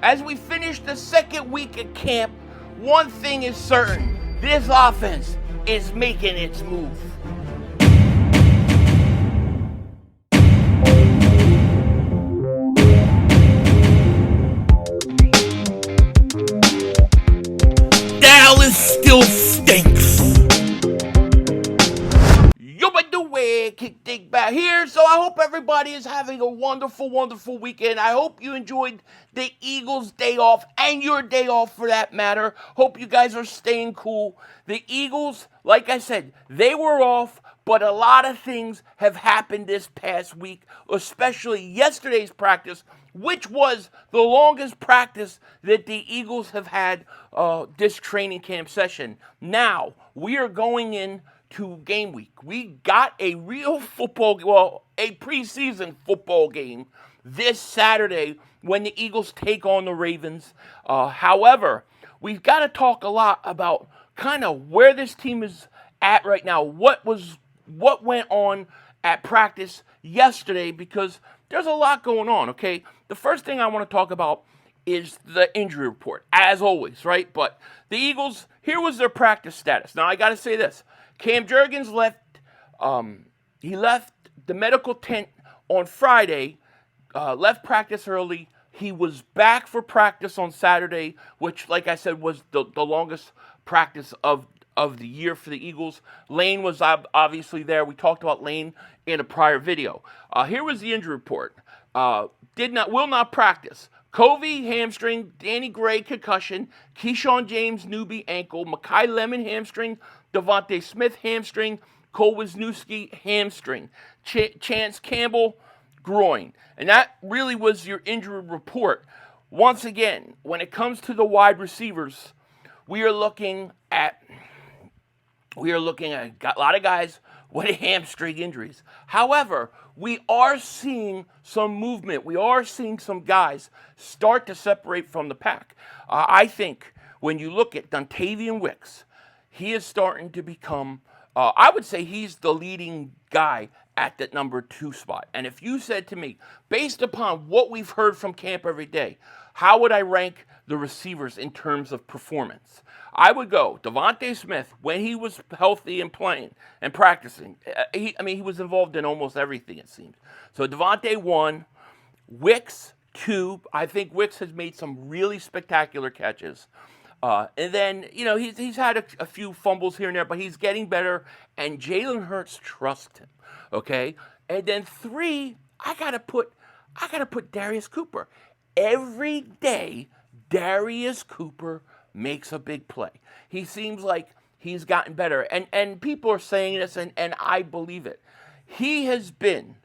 As we finish the second week of camp, one thing is certain. This offense is making its move. Dallas still stinks. Yo, by the way, kick dig back here. So I hope everybody is having a wonderful, wonderful weekend. I hope you enjoyed the Eagles' day off and your day off for that matter. Hope you guys are staying cool. The Eagles, like I said, they were off, but a lot of things have happened this past week, especially yesterday's practice, which was the longest practice that the Eagles have had this training camp session. Now, we are going in to game week. We got a real a preseason football game this Saturday when the Eagles take on the Ravens. However, we've got to talk a lot about kind of where this team is at right now. What went on at practice yesterday, because there's a lot going on, okay? The first thing I want to talk about is the injury report, as always, right? But the Eagles, here was their practice status. Now, I got to say this. Cam Jurgens left the medical tent on Friday, left practice early. He was back for practice on Saturday, which, like I said, was the longest practice of the year for the Eagles. Lane was obviously there. We talked about Lane in a prior video. Here was the injury report. Will not practice. Covey, hamstring. Danny Gray, concussion. Keyshawn James, newbie, ankle. Makai Lemon, hamstring. Devontae Smith, hamstring. Cole Wisniewski, hamstring. Chance Campbell, groin. And that really was your injury report. Once again, when it comes to the wide receivers, we are looking at a lot of guys with hamstring injuries. However, we are seeing some movement. We are seeing some guys start to separate from the pack. I think when you look at Dontayvion Wicks, he is starting to become, I would say he's the leading guy at that number 2 spot. And if you said to me, based upon what we've heard from camp every day, how would I rank the receivers in terms of performance? I would go Devontae Smith when he was healthy and playing and practicing. He was involved in almost everything, it seems. So Devontae 1, Wicks 2. I think Wicks has made some really spectacular catches. And then, he's had a few fumbles here and there, but he's getting better. And Jalen Hurts trusts him. Okay? And then 3, I gotta put Darius Cooper. Every day, Darius Cooper makes a big play. He seems like he's gotten better. And people are saying this, and I believe it. He has been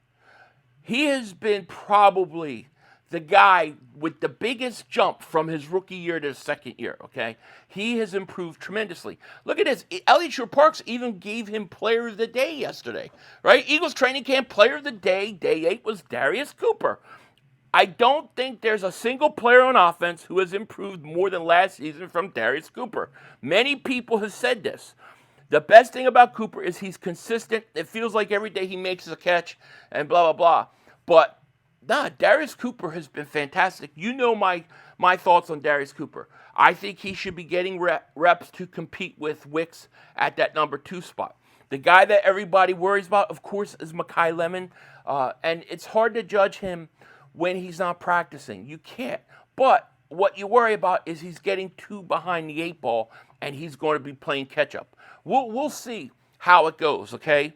probably the guy with the biggest jump from his rookie year to his second year, okay? He has improved tremendously. Look at this. Elliott Shore-Parks even gave him Player of the Day yesterday, right? Eagles training camp Player of the Day, day 8 was Darius Cooper. I don't think there's a single player on offense who has improved more than last season from Darius Cooper. Many people have said this. The best thing about Cooper is he's consistent. It feels like every day he makes a catch and blah, blah, blah. But Darius Cooper has been fantastic. You know my thoughts on Darius Cooper. I think he should be getting reps to compete with Wicks at that number 2 spot. The guy that everybody worries about, of course, is Makai Lemon. And it's hard to judge him when he's not practicing. You can't. But what you worry about is he's getting too behind the 8 ball, and he's going to be playing catch-up. We'll see how it goes, okay?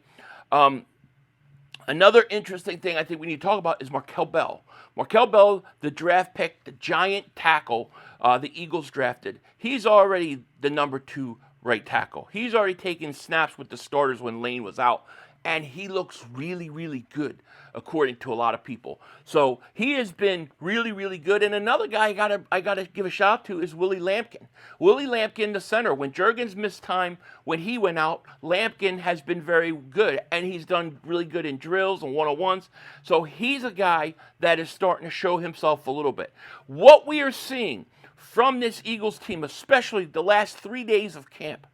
Another interesting thing I think we need to talk about is Markel Belle. Markel Belle, the draft pick, the giant tackle the Eagles drafted. He's already the number 2 right tackle. He's already taken snaps with the starters when Lane was out, and he looks really, really good, according to a lot of people. So he has been really, really good. And another guy I gotta give a shout out to is Willie Lampkin. Willie Lampkin, the center. When Jurgens missed time when he went out, Lampkin has been very good, and he's done really good in drills and one-on-ones. So he's a guy that is starting to show himself a little bit. What we are seeing from this Eagles team, especially the last 3 days of camp,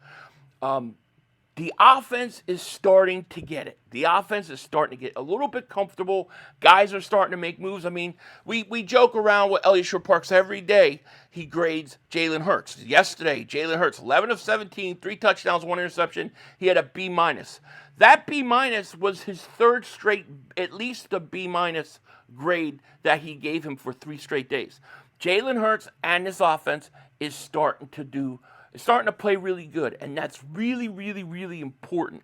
The offense is starting to get it. The offense is starting to get a little bit comfortable. Guys are starting to make moves. I mean, we joke around with Elliott Shore Parks every day. He grades Jalen Hurts. Yesterday, Jalen Hurts, 11 of 17, 3 touchdowns, 1 interception. He had a B-. That B- was his third straight, at least a B- grade that he gave him for 3 straight days. Jalen Hurts and this offense is starting to play really good, and that's really, really, really important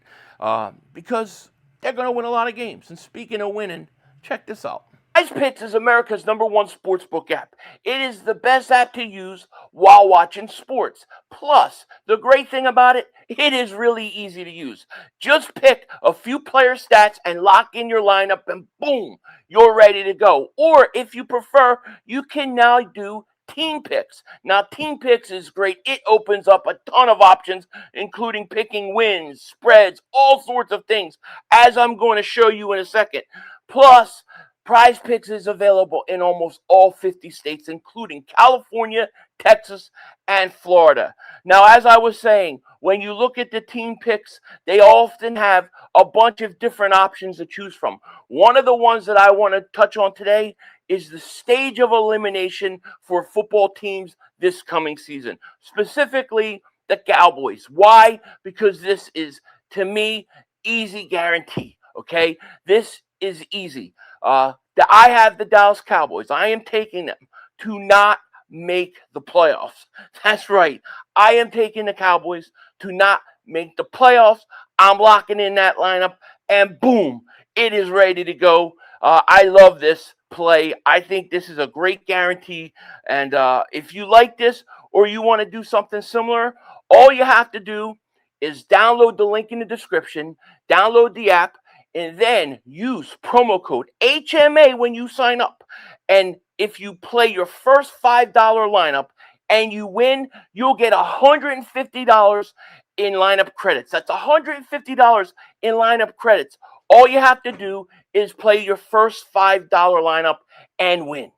because they're going to win a lot of games. And speaking of winning, check this out. PrizePicks is America's #1 sportsbook app. It is the best app to use while watching sports. Plus, the great thing about it, it is really easy to use. Just pick a few player stats and lock in your lineup, and boom, you're ready to go. Or if you prefer, you can now do Team Picks. Now, Team Picks is great. It opens up a ton of options, including picking wins, spreads, all sorts of things, as I'm going to show you in a second. Plus, PrizePicks is available in almost all 50 states, including California, Texas, and Florida. Now, as I was saying, when you look at the team picks, they often have a bunch of different options to choose from. One of the ones that I want to touch on today is the stage of elimination for football teams this coming season, specifically the Cowboys. Why? Because this is, to me, easy guarantee, okay? This is easy. I have the Dallas Cowboys. I am taking them to not make the playoffs. That's right. I am taking the Cowboys to not make the playoffs. I'm locking in that lineup, and boom, it is ready to go. I love this play. I think this is a great guarantee. And if you like this or you want to do something similar, all you have to do is download the link in the description, download the app, and then use promo code HMA when you sign up. And if you play your first $5 lineup and you win, you'll get $150 in lineup credits. That's $150 in lineup credits. All you have to do is play your first $5 lineup and win.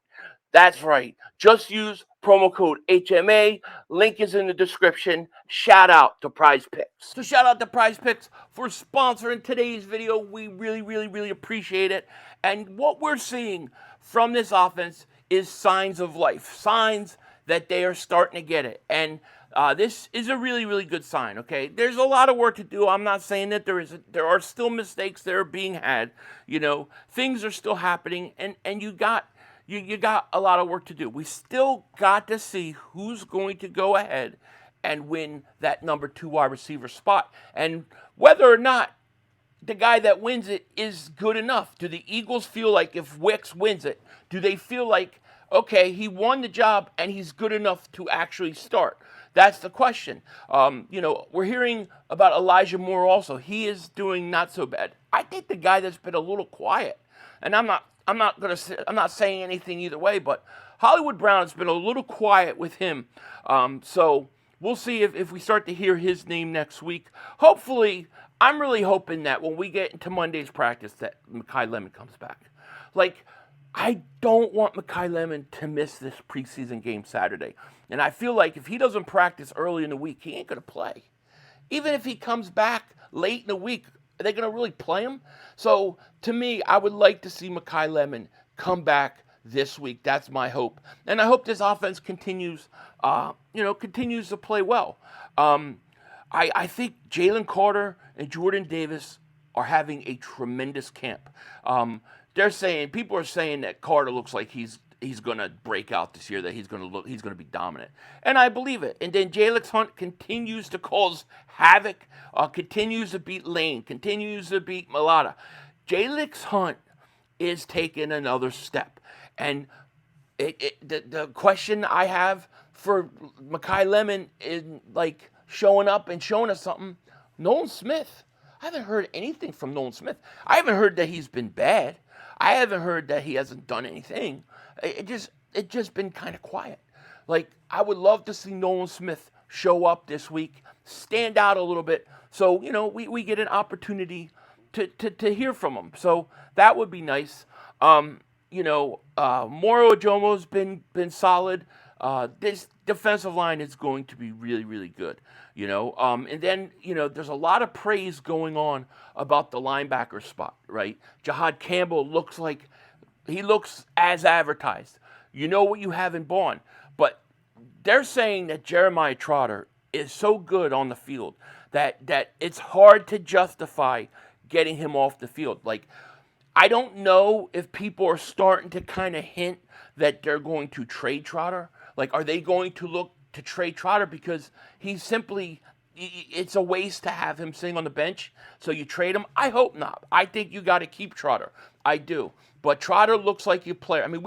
That's right. Just use promo code HMA. Link is in the description. Shout out to PrizePicks. So shout out to PrizePicks for sponsoring today's video. We really, really, really appreciate it. And what we're seeing from this offense is signs of life, signs that they are starting to get it. And this is a really, really good sign, okay? There's a lot of work to do. I'm not saying that there are still mistakes that are being had. You know, things are still happening, and you got a lot of work to do. We still got to see who's going to go ahead and win that number 2 wide receiver spot, and whether or not the guy that wins it is good enough. Do the Eagles feel like if Wicks wins it, do they feel like, okay, he won the job and he's good enough to actually start? That's the question. You know, we're hearing about Elijah Moore also. He is doing not so bad. I think the guy that's been a little quiet, and I'm not saying anything either way, but Hollywood Brown has been a little quiet with him. So we'll see if we start to hear his name next week. Hopefully, I'm really hoping that when we get into Monday's practice that Makai Lemon comes back. Like, I don't want Makai Lemon to miss this preseason game Saturday. And I feel like if he doesn't practice early in the week, he ain't going to play. Even if he comes back late in the week, are they going to really play him? So, to me, I would like to see Makai Lemon come back this week. That's my hope. And I hope this offense continues to play well. I think Jalen Carter and Jordan Davis are having a tremendous camp. People are saying that Carter looks like he's going to break out this year, that he's going to be dominant. And I believe it. And then Jalen Hunt continues to cause havoc, continues to beat Lane, continues to beat Mulata. Jalen Hunt is taking another step. And the question I have for Makai Lemon is like showing up and showing us something. Nolan Smith. I haven't heard anything from Nolan Smith. I haven't heard that he's been bad. I haven't heard that he hasn't done anything. It just been kind of quiet. Like, I would love to see Nolan Smith show up this week, stand out a little bit, so we get an opportunity to hear from him. So that would be nice. Moro Ojomo's been solid. this defensive line is going to be really, really good. And then there's a lot of praise going on about the linebacker spot, right? Jahad Campbell looks as advertised. You know what you have in Bond, but they're saying that Jeremiah Trotter is so good on the field that it's hard to justify getting him off the field. Like, I don't know if people are starting to kind of hint that they're going to trade Trotter. Like, are they going to look to trade Trotter because it's a waste to have him sitting on the bench, so you trade him? I hope not. I think you got to keep Trotter. I do. But Trotter looks like a player. I mean,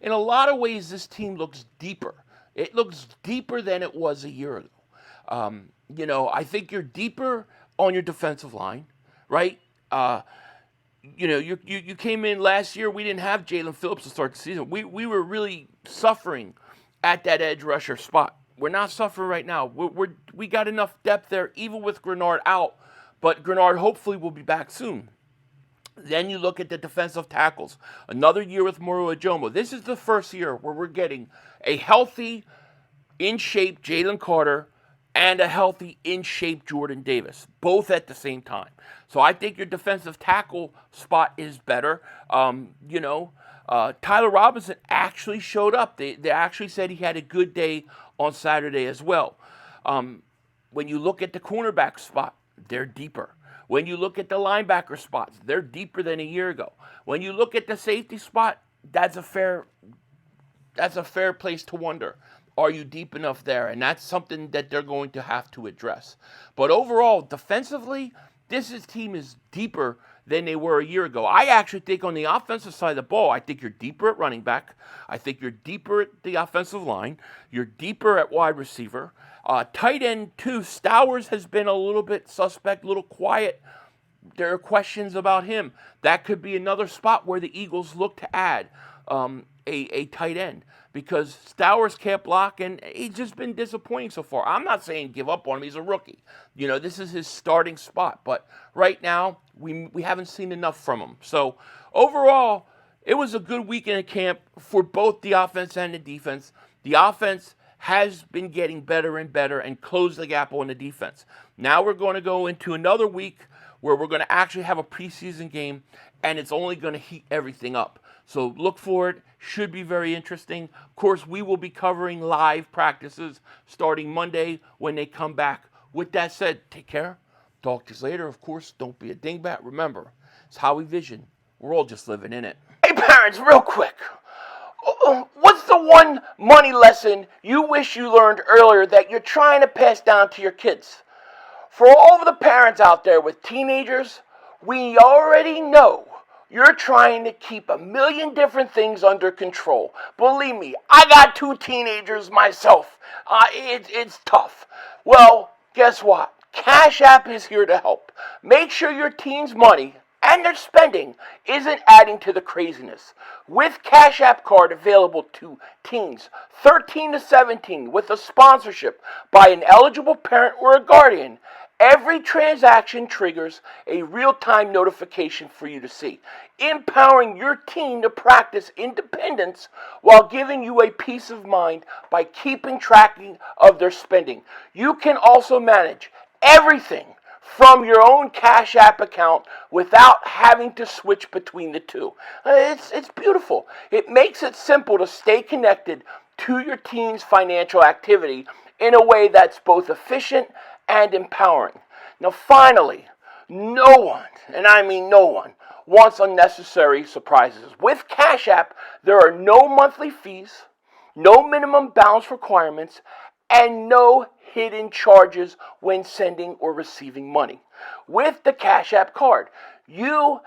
in a lot of ways, this team looks deeper. It looks deeper than it was a year ago. I think you're deeper on your defensive line, right? You came in last year. We didn't have Jalen Phillips to start the season. We were really suffering at that edge rusher spot. We're not suffering right now. We got enough depth there, even with Grenard out. But Grenard hopefully will be back soon. Then you look at the defensive tackles. Another year with Moro Ajomo. This is the first year where we're getting a healthy, in-shape Jalen Carter and a healthy, in-shape Jordan Davis, both at the same time. So I think your defensive tackle spot is better. Tyler Robinson actually showed up. They actually said he had a good day on Saturday as well. When you look at the cornerback spot, they're deeper. When you look at the linebacker spots, they're deeper than a year ago. When you look at the safety spot, that's a fair place to wonder. Are you deep enough there? And that's something that they're going to have to address. But overall, defensively, this team is deeper than they were a year ago. I actually think on the offensive side of the ball, I think you're deeper at running back. I think you're deeper at the offensive line. You're deeper at wide receiver. Tight end, too. Stowers has been a little bit suspect, a little quiet. There are questions about him. That could be another spot where the Eagles look to add a tight end, because Stowers can't block, and he's just been disappointing so far. I'm not saying give up on him. He's a rookie. This is his starting spot. But right now, we haven't seen enough from him. So overall, it was a good weekend of camp for both the offense and the defense. The offense has been getting better and better and closed the gap on the defense. Now we're going to go into another week where we're going to actually have a preseason game, and it's only going to heat everything up. So look for it. Should be very interesting. Of course, we will be covering live practices starting Monday when they come back. With that said, take care. Talk to you later. Of course, don't be a dingbat. Remember, it's Howie Vision. We're all just living in it. Hey, parents, real quick. What's the one money lesson you wish you learned earlier that you're trying to pass down to your kids? For all of the parents out there with teenagers, we already know you're trying to keep a million different things under control. Believe me, I got 2 teenagers myself. It's tough. Well, guess what? CashApp is here to help. Make sure your teen's money and their spending isn't adding to the craziness. With CashApp card available to teens 13 to 17 with a sponsorship by an eligible parent or a guardian, every transaction triggers a real-time notification for you to see, empowering your teen to practice independence while giving you a peace of mind by keeping track of their spending. You can also manage everything from your own Cash App account without having to switch between the two. It's beautiful. It makes it simple to stay connected to your teen's financial activity in a way that's both efficient and empowering. Now finally, no one, and I mean no one, wants unnecessary surprises. With Cash App, there are no monthly fees, no minimum balance requirements, and no hidden charges when sending or receiving money. With the Cash App card, you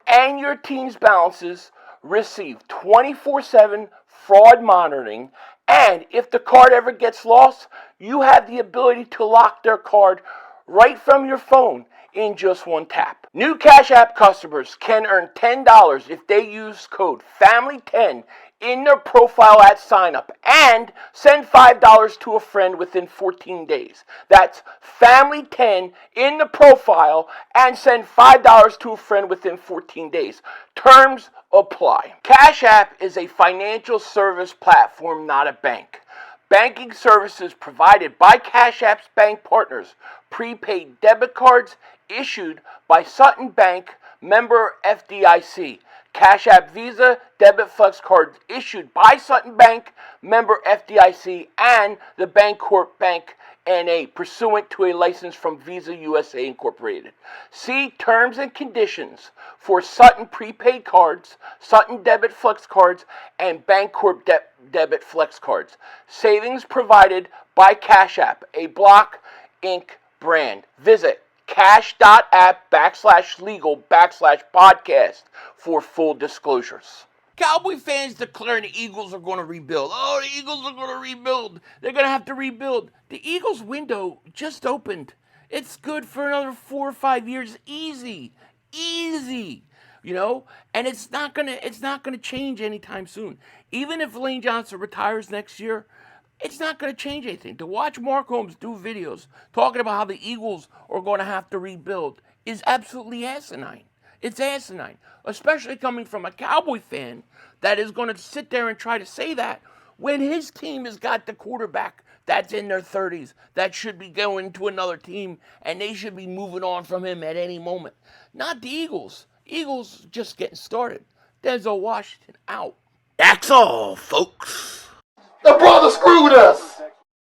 and your teen's balances receive 24/7 fraud monitoring, and if the card ever gets lost, you have the ability to lock their card right from your phone in just one tap. New Cash App customers can earn $10 if they use code FAMILY10 in their profile at sign up and send $5 to a friend within 14 days. That's FAMILY10 in the profile and send $5 to a friend within 14 days. Terms apply. Cash App is a financial service platform, not a bank. Banking services provided by CashApp's bank partners. Prepaid debit cards issued by Sutton Bank, member FDIC. CashApp Visa debit flex cards issued by Sutton Bank, member FDIC, and the Bancorp Bank NA, pursuant to a license from Visa USA Incorporated. See terms and conditions for Sutton prepaid cards, Sutton debit flex cards, and Bancorp debit flex cards. Savings provided by CashApp, a Block Inc. brand. Visit cash.app/legal/podcast for full disclosures. Cowboy fans declaring the Eagles are going to rebuild. Oh, the Eagles are going to rebuild. They're going to have to rebuild. The Eagles window just opened. It's good for another 4 or 5 years. Easy. And it's not gonna change anytime soon. Even if Lane Johnson retires next year, it's not going to change anything. To watch Mark Holmes do videos talking about how the Eagles are going to have to rebuild is absolutely asinine. It's asinine, especially coming from a Cowboy fan that is going to sit there and try to say that when his team has got the quarterback that's in their 30s that should be going to another team and they should be moving on from him at any moment. Not the Eagles. Eagles just getting started. Denzel Washington out. That's all, folks. The brother screwed us.